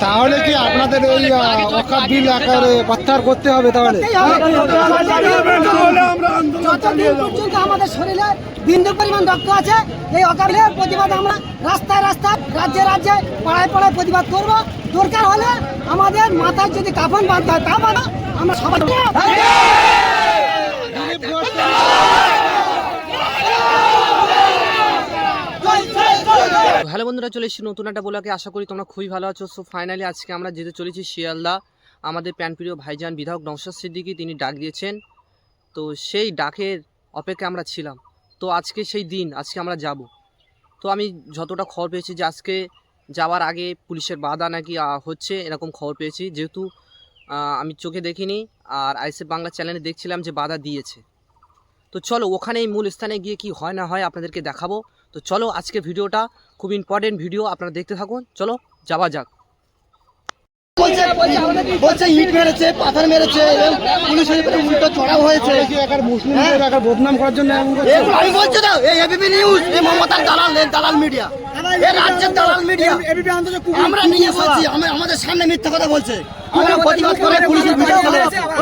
তাহলে কি আপনাদের ওই অকাপ বিল একেবারে প্রত্যাহার করতে হবে? তাহলে যতদিন পর্যন্ত আমাদের শরীরে বিন্দু পরিমাণ রক্ত আছে, এই অকাপের প্রতিবাদ আমরা রাস্তায় রাস্তায়, রাজ্যে রাজ্যে, পাড়ায় পাড়ায় প্রতিবাদ করব। দরকার হলে আমাদের মাথায় যদি কাফন বাঁধতে হয় তা বাঁধা, আমরা সবাই। হ্যালো বন্ধুরা, চলে এসেছি নতুন একটা ব্লগে। আশা করি তোমরা খুবই ভালো আছো। সো ফাইনালি আজকে আমরা যেতে চলেছি শিয়ালদা। আমাদের প্যানপ্রিয় ভাইজান বিধায়ক নওশাদ সিদ্দিকী তিনি ডাক দিয়েছেন, তো সেই ডাকের অপেক্ষা আমরা ছিলাম। তো আজকে সেই দিন, আজকে আমরা যাব। তো আমি যতটা খবর পেয়েছি যে আজকে যাওয়ার আগে পুলিশের বাধা নাকি হচ্ছে, এরকম খবর পেয়েছি। যেহেতু আমি চোখে দেখিনি, আর আইএসএফ বাংলা চ্যানেলে দেখছিলাম যে বাধা দিয়েছে। তো চলো ওখানে এই মূল স্থানে গিয়ে কি হয় না হয় আপনাদেরকে দেখাবো। তো চলো আজকে ভিডিওটা খুব ইম্পর্টেন্ট ভিডিও, আপনারা দেখতে থাকুন। চলো যাওয়া যাক। বলছে ইট মেরেছে, পাথর মেরেছে, পুলিশের উপরে উল্টো চড়াও হয়েছে। মুসলিমদের বদনাম করার জন্য আমি বলছি না, এই এবিপি নিউজ, এই মমতার দালাল মিডিয়া, এই রাজ্যের দালাল মিডিয়া। আমরা নিয়ে এসেছি, আমাদের সামনে মিথ্যা কথা বলছে। আমরা প্রতিবাদ করে পুলিশের ভিডিও চলে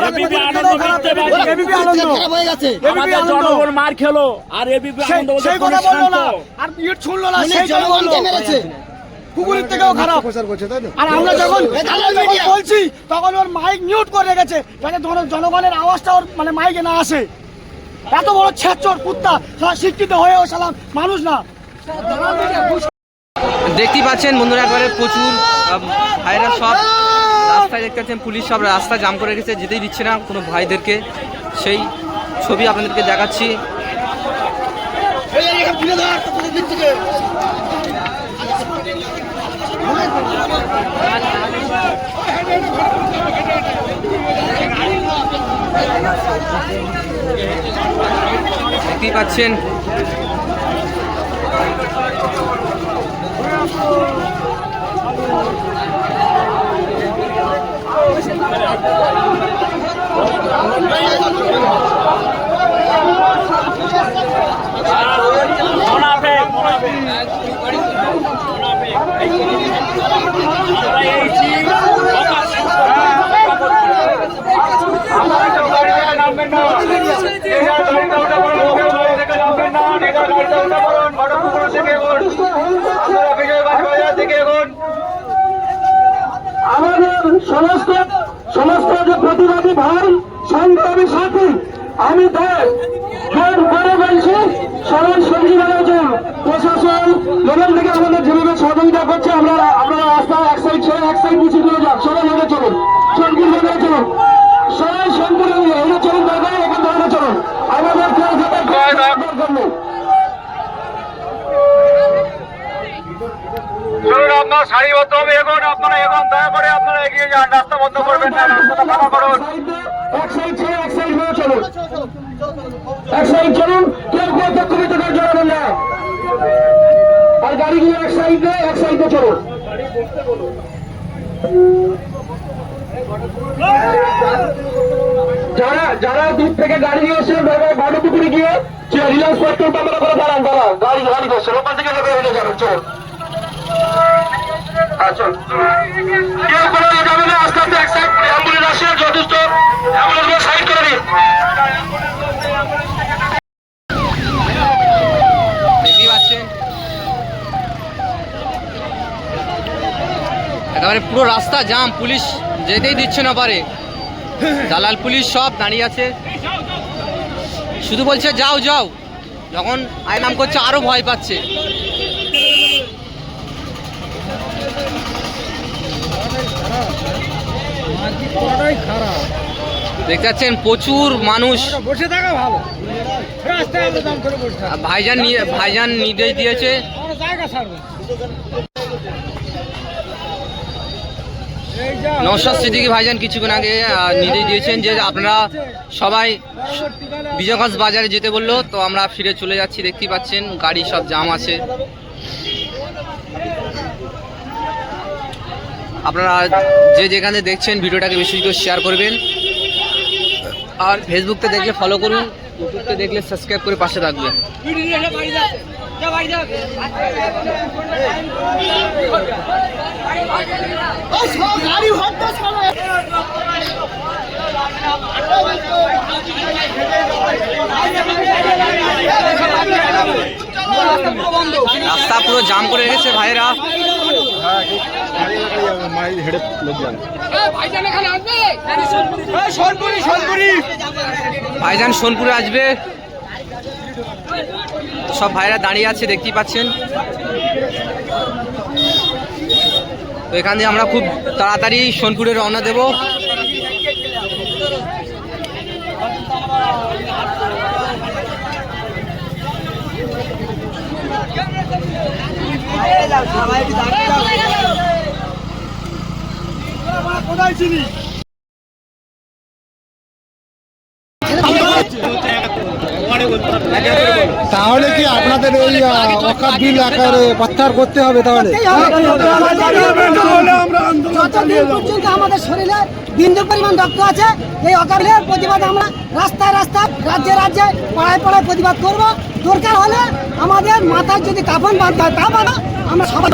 এবিপি আনন্দ খারাপ হয়ে গেছে। আমাদের জনগণ মার খেলো, আর এবিপি আনন্দ সেই কথা বললো না, আর ইট ছুঁড়লো না, সেই জনগণকে মেরেছে। কুকুরের থেকেও খারাপ প্রচার করছে, তাই না? আর আমরা যখন বলছি তখন ওর মাইক মিউট করে রেখেছে, যাতে জনগণের আওয়াজটা ওর মানে মাইকে না আসে। এত বড় ছেচর কুত্তা, শিক্ষিত হয়েও সালাম মানুষ না। দেখতেই পাচ্ছেন বন্ধুরা, একবারে প্রচুর ভাইরা সব রাস্তায় দেখতে পাচ্ছেন, পুলিশ সব রাস্তা জাম করে রেখেছে, যেতেই দিচ্ছে না কোনো ভাইদেরকে। সেই ছবি আপনাদেরকে দেখাচ্ছি। দেখতেই পাচ্ছেন আমাদের সমস্ত যে প্রতিবাদী ভাই সংগ্রামী সাথী, আমি জোর করে বলছি, সবাই সঙ্গী দাঁড়াচ্ছেন। প্রশাসন লেভেল থেকে আমাদের যেভাবে সহযোগিতা করছে, আপনারা রাস্তায় এক সাইড ছেড়ে এক সাইড নিচে দিয়ে যান। সবাই হেঁটে চলুন, সঙ্গীর হেঁটে চলুন, সবাই সঙ্গীর হেঁটে চলুন, দরকার এখান থেকে চলুন। আমাদের কেউ দরকার নেই। চলুন, আপনার সারিবদ্ধভাবে এগোন, আপনারা এগোন, দয়া করে আপনারা এগিয়ে যান, রাস্তা বন্ধ করবেন না, রাস্তাটা ফাঁকা করুন। এক সাইড ছেড়ে এক সাইড হয়ে চলুন, এক সাইড চলুন, কেউ কমিতে জড়াবেন না। আর গাড়িগুলো এক সাইডে চলুন। যারা দূর থেকে গাড়ি নিয়ে এসেছেন, বাড়িপুকুরে গিয়ে রিলায়েন্স পেট্রোল পাম্পের করে দাঁড়ান, গাড়ি করছেন, ওখান থেকে হেঁটে যাবেন। চলুন, কেউ কোনো যাবে না, আস্তে আস্তে এক সাইড অ্যাম্বুলেন্স আসছে, যথেষ্ট অ্যাম্বুলেন্সগুলো সাইড করে দিন। দেখতেই পাচ্ছেন একেবারে পুরো রাস্তা জাম, পুলিশ যেতেই দিচ্ছে না পারে। দালাল পুলিশ সব দাঁড়িয়ে আছে, শুধু বলছে যাও যাও। যখন আয় নাম করছে আরো ভয় পাচ্ছে। দেখতে পাচ্ছেন প্রচুর মানুষ। বসে থাকা ভালো, ভাইজান নির্দেশ দিয়েছে জায়গা ছাড়বে। নওশাদ সিদ্দিকী ভাইজান কিছুক্ষণ আগে নির্দেশ দিয়েছেন যে আপনারা সবাই বিজয়গঞ্জ বাজারে যেতে বললো। তো আমরা ফিরে চলে যাচ্ছি। দেখতেই পাচ্ছেন গাড়ি সব জাম আছে। আপনারা যে যেখানে দেখছেন ভিডিওটাকে বেশি করে শেয়ার করবেন, আর ফেসবুকতে দেখলে ফলো করুন, ইউটিউবতে দেখলে সাবস্ক্রাইব করে পাশে থাকবেন। রাস্তা পুরো জাম করে রেখেছে ভাইরা। ভাইজান সোনপুরে আসবে, সব ভাইরা দাঁড়িয়ে আছে দেখতেই পাচ্ছেন। তো এখান দিয়ে আমরা খুব তাড়াতাড়ি সোনপুরে রওনা দেব। কোথায় চিনি তাহলে কি আপনাদের ওই অকাপ বিল একেবারে প্রত্যাহার করতে হবে? তাহলে যতদিন পর্যন্ত আমাদের শরীরে বিন্দু পরিমাণ রক্ত আছে, এই অকালের প্রতিবাদ আমরা রাস্তায় রাস্তায়, রাজ্যে রাজ্যে, পাড়ায় পাড়ায় প্রতিবাদ করব। দরকার হলে আমাদের মাথায় যদি কাফন বাঁধতে হয় তা বাঁধা, আমরা সবাই